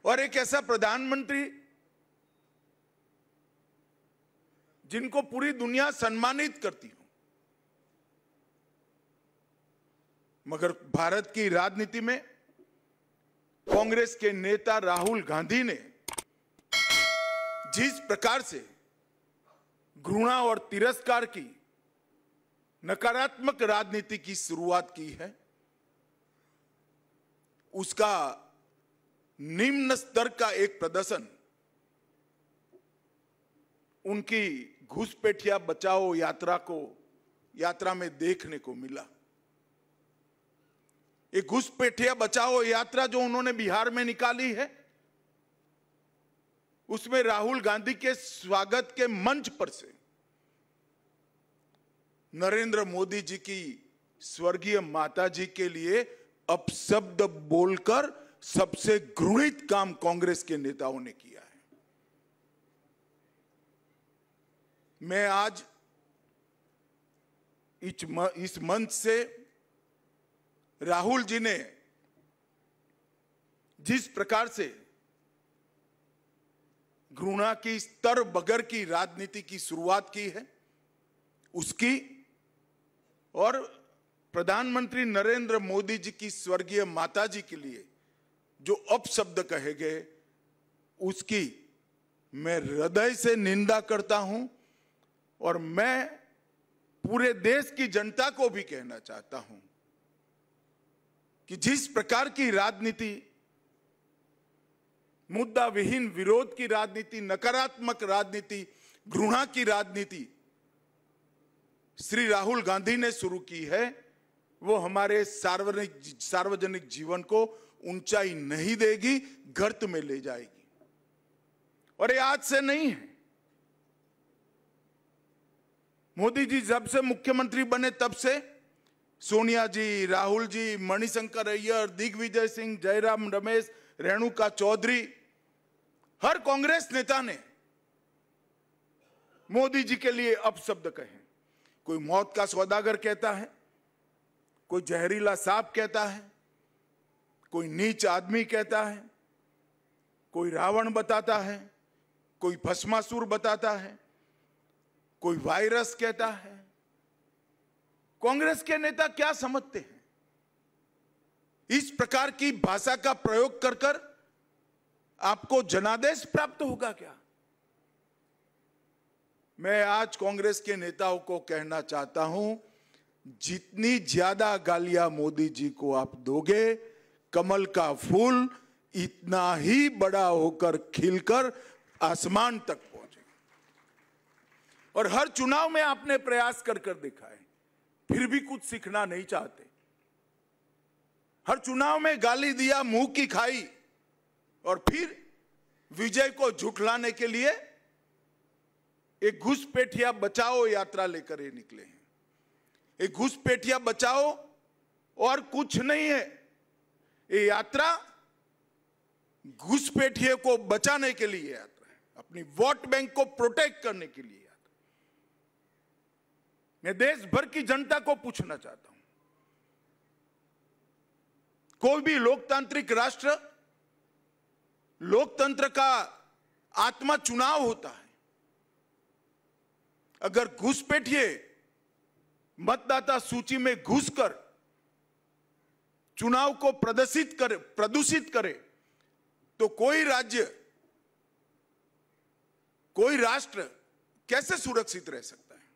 और एक ऐसा प्रधानमंत्री जिनको पूरी दुनिया सम्मानित करती हो, मगर भारत की राजनीति में कांग्रेस के नेता राहुल गांधी ने जिस प्रकार से घृणा और तिरस्कार की नकारात्मक राजनीति की शुरुआत की है, उसका निम्न स्तर का एक प्रदर्शन उनकी घुसपैठिया बचाओ यात्रा में देखने को मिला। एक घुसपैठिया बचाओ यात्रा जो उन्होंने बिहार में निकाली है, उसमें राहुल गांधी के स्वागत के मंच पर से नरेंद्र मोदी जी की स्वर्गीय माता जी के लिए अपशब्द बोलकर सबसे घृणित काम कांग्रेस के नेताओं ने किया है। मैं आज इस मंच से राहुल जी ने जिस प्रकार से घृणा की स्तर बगैर की राजनीति की शुरुआत की है, उसकी और प्रधानमंत्री नरेंद्र मोदी जी की स्वर्गीय माता जी के लिए जो अपशब्द कहे गए, उसकी मैं हृदय से निंदा करता हूं। और मैं पूरे देश की जनता को भी कहना चाहता हूं कि जिस प्रकार की राजनीति, मुद्दा विहीन विरोध की राजनीति, नकारात्मक राजनीति, घृणा की राजनीति श्री राहुल गांधी ने शुरू की है, वो हमारे सार्वजनिक जीवन को ऊंचाई नहीं देगी, गर्त में ले जाएगी। और ये आज से नहीं है। मोदी जी जब से मुख्यमंत्री बने तब से सोनिया जी, राहुल जी, मणिशंकर अय्यर, दिग्विजय सिंह, जयराम रमेश, रेणुका चौधरी, हर कांग्रेस नेता ने मोदी जी के लिए अपशब्द कहे। कोई मौत का सौदागर कहता है, कोई जहरीला सांप कहता है, कोई नीच आदमी कहता है, कोई रावण बताता है, कोई भस्मासुर बताता है, कोई वायरस कहता है। कांग्रेस के नेता क्या समझते हैं? इस प्रकार की भाषा का प्रयोग कर कर आपको जनादेश प्राप्त होगा क्या? मैं आज कांग्रेस के नेताओं को कहना चाहता हूं, जितनी ज्यादा गालियां मोदी जी को आप दोगे, कमल का फूल इतना ही बड़ा होकर खिलकर आसमान तक पहुंचेगा। और हर चुनाव में आपने प्रयास कर कर देखा है, फिर भी कुछ सीखना नहीं चाहते। हर चुनाव में गाली दिया, मुंह की खाई, और फिर विजय को झुठलाने के लिए एक घुसपैठिया बचाओ यात्रा लेकर ये निकले हैं। एक घुसपैठिया बचाओ और कुछ नहीं है। ये यात्रा घुसपैठिए को बचाने के लिए यात्रा है, अपनी वोट बैंक को प्रोटेक्ट करने के लिए यात्रा। मैं देश भर की जनता को पूछना चाहता हूं, कोई भी लोकतांत्रिक राष्ट्र, लोकतंत्र का आत्मा चुनाव होता है। अगर घुसपैठिए मतदाता सूची में घुसकर चुनाव को प्रदूषित करे तो कोई राज्य, कोई राष्ट्र कैसे सुरक्षित रह सकता है?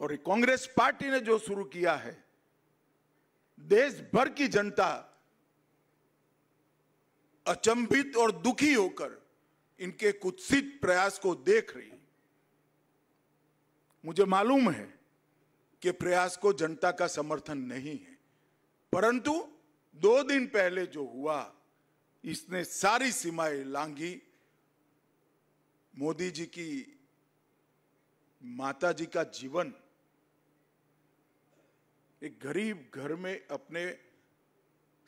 और ये कांग्रेस पार्टी ने जो शुरू किया है, देश भर की जनता अचंभित और दुखी होकर इनके कुत्सित प्रयास को देख रही है। मुझे मालूम है कि प्रयास को जनता का समर्थन नहीं है, परंतु 2 दिन पहले जो हुआ, इसने सारी सीमाएं लांघी। मोदी जी की माता जी का जीवन, एक गरीब घर में अपने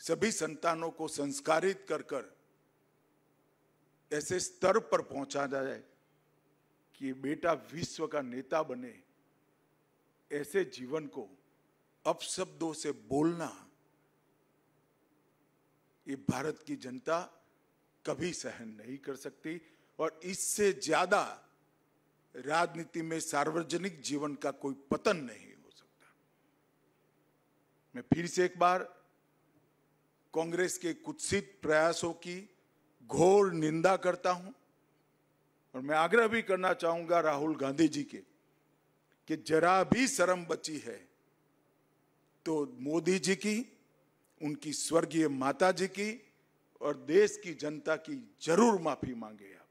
सभी संतानों को संस्कारित कर कर ऐसे स्तर पर पहुंचा जाए कि बेटा विश्व का नेता बने, ऐसे जीवन को अपशब्दों से बोलना, ये भारत की जनता कभी सहन नहीं कर सकती। और इससे ज्यादा राजनीति में सार्वजनिक जीवन का कोई पतन नहीं हो सकता। मैं फिर से एक बार कांग्रेस के कुत्सित प्रयासों की घोर निंदा करता हूं और मैं आग्रह भी करना चाहूंगा राहुल गांधी जी के कि जरा भी शर्म बची है तो मोदी जी की, उनकी स्वर्गीय माता जी की और देश की जनता की जरूर माफी मांगे आप।